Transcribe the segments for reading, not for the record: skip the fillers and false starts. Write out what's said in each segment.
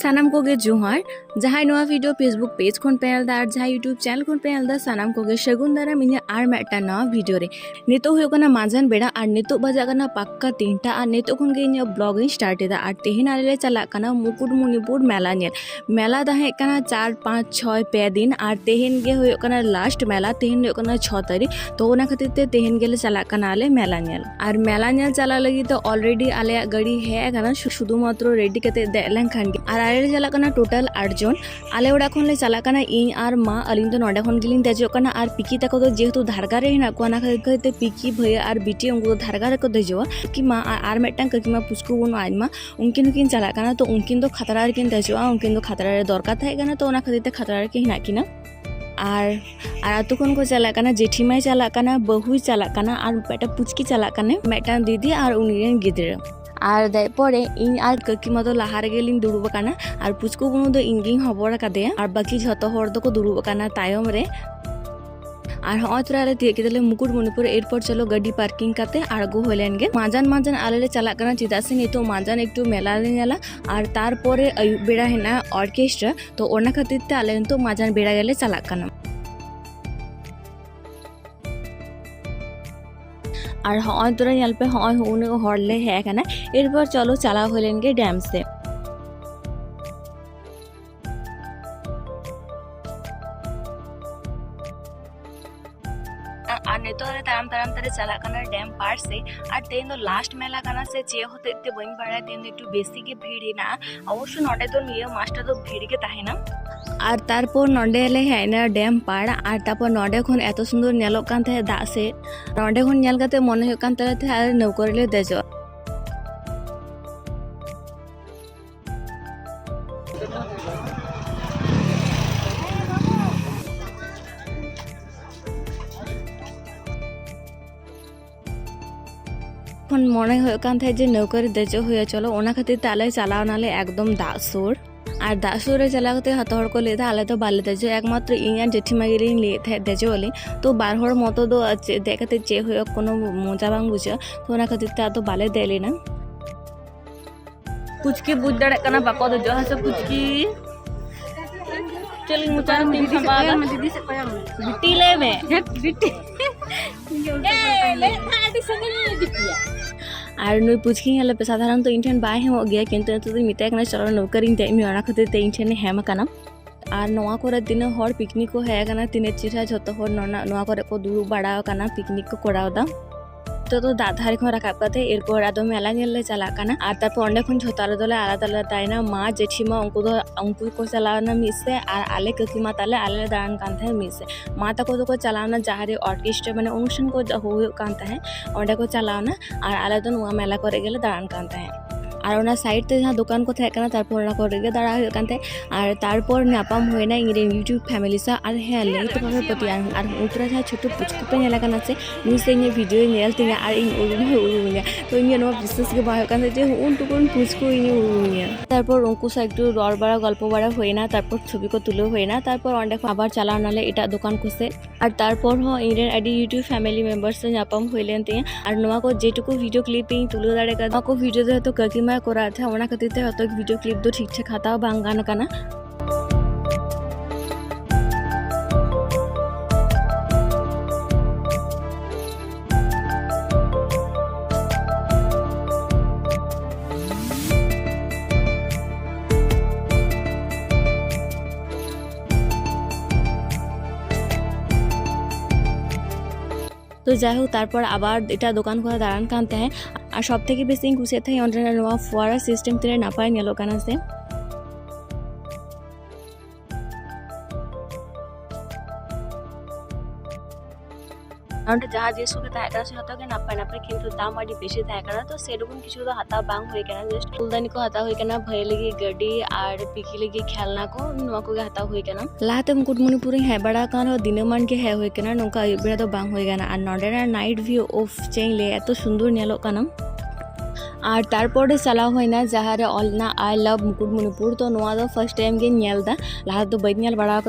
सानाम कोगे जोहार जहां नवा वीडियो फेसबुक पेज खन पे एलदा और जहां यूट्यूब चैनल खन पे एलदा सानाम कोगे सगुन दाराम इन्हें आर मेटा नवा वीडियो रे नितो हुयो कना माजान बेड़ा और नितो बजा कना पक्का 3टा और नितो खन गे इन्हें ब्लॉग स्टार्ट एदा और तेहिन आले चला कना मुकुटमणिपुर मेला नेल मेला दाहे कना 4 5 6 पे दिन और तेहिन गे हुयो कना लास्ट मेला तेहिन हुयो कना 6 तारीख तो ओना खातिर ते तेहिन गेले चला कना आले मेला नेल चला लगी तो ऑलरेडी आले गाड़ी है कना शुधु मात्र रेडी कते देलन खान और आले चला कना टोटल 8 जन आले ओड़ा खन ले चला कना इन और मा अलिन तो नोडे खन गिलिन देजो कना और पिकी तको तो जेहेतु धारगा रे हिना को ना खाते पिकी भैया और बिटी उनको धारगा रे को देजो कि मा और मेटन ककी मा पुचकु बन आजमा उनकिन चला कना तो उनकिन तो खतरा रे किन देजो उनकिन तो खतरा रे दरकार थाए कना तो ओना खातिर खतरा रे के हिना किना और आतु खन को चला कना जेठीमाई चला कना बहु चला कना और बेटा पुचकी चला कने मेटन दीदी और उनिरेन गिद्रे और दाइपरे इन और ककीमा तो लहा रेगेलिन दुड़ुब काना और पुचकु बुनु दो इंगिंग हबर कादेया और बाकी झतो हर दो को दुड़ुब काना तायम रे और हाँ थोड़ा तीले मुकुटमणिपुर एरपर चलो गाड़ी पार्किंग करते आड़गो होलेन गे माजान आले चला कना चिदा से नितो माजान एकटू मेला ले नेला और तारपरे अयुब बेड़ा हेना ऑर्केस्ट्रा तो ओना खातिर ते आले तो माजान बेड़ा गेले चला कना और हाँ तोरा यहाँ पे हाँ उन हरले है कना एरपर चलो चला होलेन गे डैम से और नितोरे ताराम तारे चला कना डैम पार से और तेन दो लास्ट मेला कना से चे होते इतने बइन बाड़ा तेन एकटू बेसी के भीड़ हेना अवश्य नोडे तो निये मास्टर तो भीड़ के ताहेना और तारपर नोडे ले हेना डैम पार और तारपर नोडे खन एतो सुंदर नेलोक कान थे दाग से नोडे खन नेल काते मने हुयुग कान थे और नौको रे देजो मने हुयुग कान थे जे नौको रे देजो हुया चलो ओना खातिर ताले चलाव नाले एकदम दाग सुर और दाग सुर रे चला कते हत हर को लेदा आले तो बाले देजो एकमात्र इन जेठीमा गिरी ले थे देजो वाली तो बार हर मतो दो देखते चे हुयुग कोनो मजा बांग बुझा तो ओना खातिर ता तो बाले देले ना पुचकी बुझ दड़े कना बाको दो जो हसे पुचकी चल मुचा तीन संबाद दीदी से कोया बिट्टी ले में बिट्टी ए ले आटी संगे दिपिया और नुई पुचकी हले पे साधारण तो इनठन बाय हेम गया किंतु तो मिताय कना चलो नौकरिन ते मी ओना खातिर ते इनठन हेम कना और नवा करे दिन हर पिकनिक को है कना तिने चिरा झतो हर नवा करे को दुरु बाड़ा कना पिकनिक को कोड़ावदा तो दाग धारे खन राखाब काते एरपर आदो मेला नेल ले चला कना और तारपर ओंडे खन झतो आले दोले आलादा ताइना मा जेठीमा उनको को चलावना मिसे और आले ककीमा ताले आले दान कान थे मिसे मा तको तो को चलावना जहारे ऑर्केस्ट्रा माने अनुष्ठान को होयो कान थे ओंडे को चलावना और आले तो नुआ मेला करे गेले दान कान थे और ओना साइड ते जहां दुकान को थे कना तारपर ओना को रेगे दाड़ा होयो कान थे और तारपर नापाम होइना इंगे यूट्यूब फैमिली सा और हे ले तो पावे पतियान और उतरा जहां छोटो पुचकु पे नेला कना से नीसे ने वीडियो नेल तिया और इन उरुमिया तो इन नो विशेष के बायो कान जे उन टुकुन पुचकु इन उरुमिया तारपर उनको सा एकटू रड़ बाड़ा गल्प बाड़ा होइना तारपर छवि को तुलो होइना तारपर ओंडे को आबार चला नाले एटा दुकान को से और तारपर हो Indian ID YouTube family members से नापाम होइलेन तिया और नवा को जेटुकु वीडियो क्लिप इन तुलो दाड़े का को वीडियो दे तो ककी करा था ओना खातिर ते हतो वीडियो क्लिप दो ठीक ठाक हाता बांग गाना काना तो যাই তারপর আবার এটা দোকান করে দাঁড়ান কানতে হয় আর সবথেকে বেশি খুশি থাকে অনলাইনে নোয়া ফোয়ারা সিস্টেম তে না পায় নেলো কানা से और जहाँ जे सुबह ताकरा से हतो के नापाय नापाय किंतु दाम आडी बेशी ताकरा तो सेरकम किछु तो हाता बांग होय केना जस्ट फुलदानी को हाता होय केना भय लगी गड्डी और पिकी लगी खेलना को नवा को हाता होय केना लाते मुकुटमणिपुर है बड़ा कान दिनमान के है होय केना नोका बेड़ा तो बांग होय केना और नोडेना नाइट व्यू ऑफ चेंगले एतो सुंदर नेलो काना और तारपर चला होना जहारे ऑलना आई लव मुकुटमणिपुर तो नवा दो फर्स्ट टाइम गे नेलदा लाहा तो बई नेल बड़ा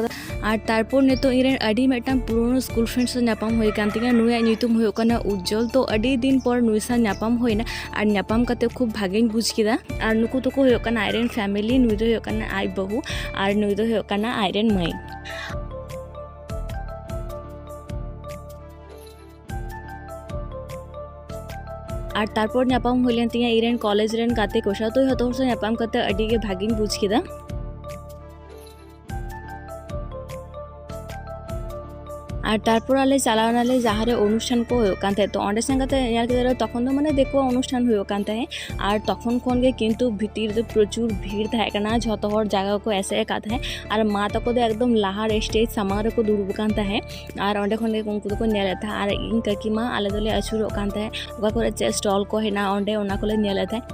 और तारपर नितो इरेन अडी मेटन पुरानो स्कूल फ्रेंड्स नापाम होय कान तिया नुया ᱧᱩᱛᱩᱢ हुयो कना उज्जवल। तो अडी दिन पर नुई सा नापाम होइना और नापाम कते खूब भागेन बुझ किदा। और नुकु तो को हुयो कना आयरन फैमिली नुई दो हुयो कना आई बहु और नुई दो हुयो कना आयरन माई। और तारपर नापाम होइलेन तिया इरेन कॉलेज रेन गाते को तो हतो हर से नापाम कते अडी गे भागेन बुझ किदा। और तारपर आले चलावनाले जहाँ अनुष्ठान को तो अंडे संगे तखन तो माने देखो अनुष्ठान होते और तखन खन गे किन्तु भितर प्रचुर भीड़ तहकना झोतो हर जगह को ऐसे है और मा तको दो एकदम लाहार स्टेज सामांग रे को दुड़ुब कान ताहे और अंडे खन गे उनको को नेले था और इन काकीमा आले दोले अछुरो कान ताहे ओका करे चे स्टॉल को हेना अंडे ओना कोले नेले था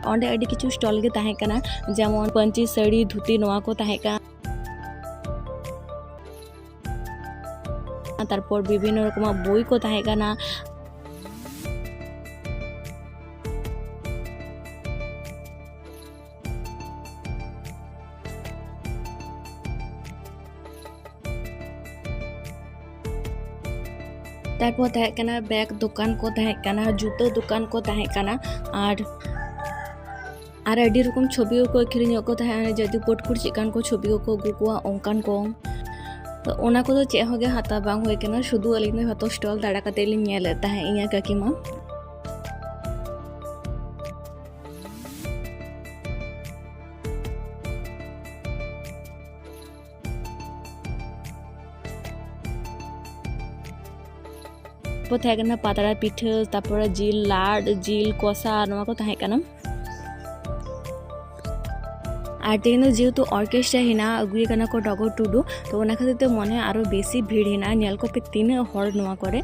अंडे अडी किछु स्टॉल गे ताहे कना जेमन पंची साड़ी धुती नोआ को ताहे का तारपर विभिन्न रकम बोई को ताहे कना तारपर ताहे कना बैग दुकान को ताहे कना जूतो दुकान को ताहे कना और अडी रकम छवि को अखिरिंग को ताहे जदि पटकुर चिकान को छवि को गुकुआ ओंकान को तो ओना को चे होगे हाता बांग होय केना शुधु अलिंग हतो स्टॉल दाड़ा कते लिंग नेले ताहे इया काकीमा। ताहे कना पातड़ा पिठा तारपर जिल लाड जिल कोसा नवा को ताहे कना और तेनो जेहेतु ऑर्केस्ट्रा हेना अगुए कना को डगर टुडू तो ओना खातिर ते मने आरो बेसी भीड़ हेना नेल को पे तीन हर नोआ करे।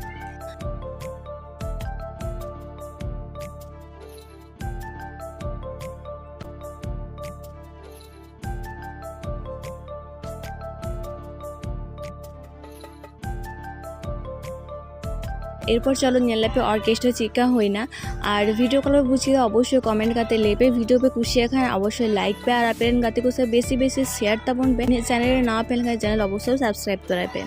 एरपर चलो नेले पे ऑर्केस्ट्रा चिका होइना और वीडियो कल बुझिए अवश्य कमेंट करते लेपे वीडियो पे खुशी खान अवश्य लाइक पे और अपन गाते को सब बेसी बेसी शेयर तबन पे चैनल ना पेल खान चैनल अवश्य सब्सक्राइब कराए पे।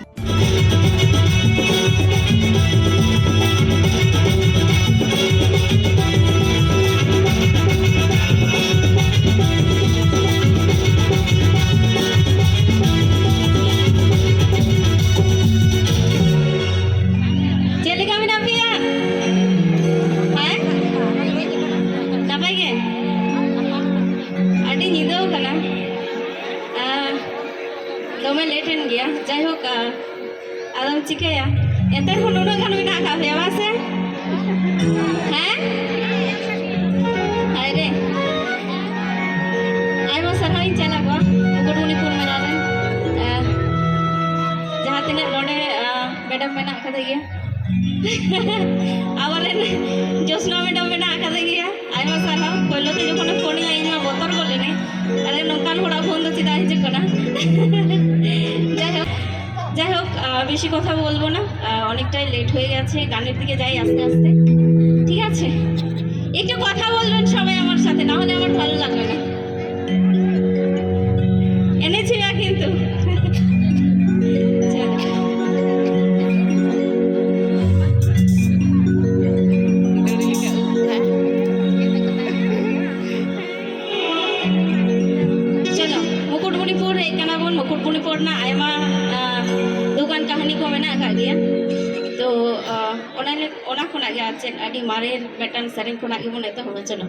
दमे लेटेन गया जाइक आदम चिकाया एते नुना गान मेना का फेवा से हैं अरे आइमा सरहाई चला को मुकुटमणिपुर मेला रे जहां तने नोडे मैडम मेना कदे गया आवारे जोसना मैडम मेना कदे गया आइमा सरहा पहले तो जखन फोन लाई इन बोतर बोले ने अरे नोकान होड़ा फोन दो चिदा हिज कना যাই হোক বেশি কথা বলবো না অনেকটাই লেট হয়ে গেছে গানের দিকে যাই আস্তে আস্তে ঠিক আছে একটু কথা বলবেন সবাই আমার সাথে না হলে আমার ভালো লাগবে না এনেছি না কিন্তু चलो मुकुटमणिपुर एकाना बोन मुकुटमणिपुर ना आयमा दुकान कहानी को मेना का गया तो ओना खोना गया आडी मारे बेटन सरेन खोना के बोन एतो हो चलो।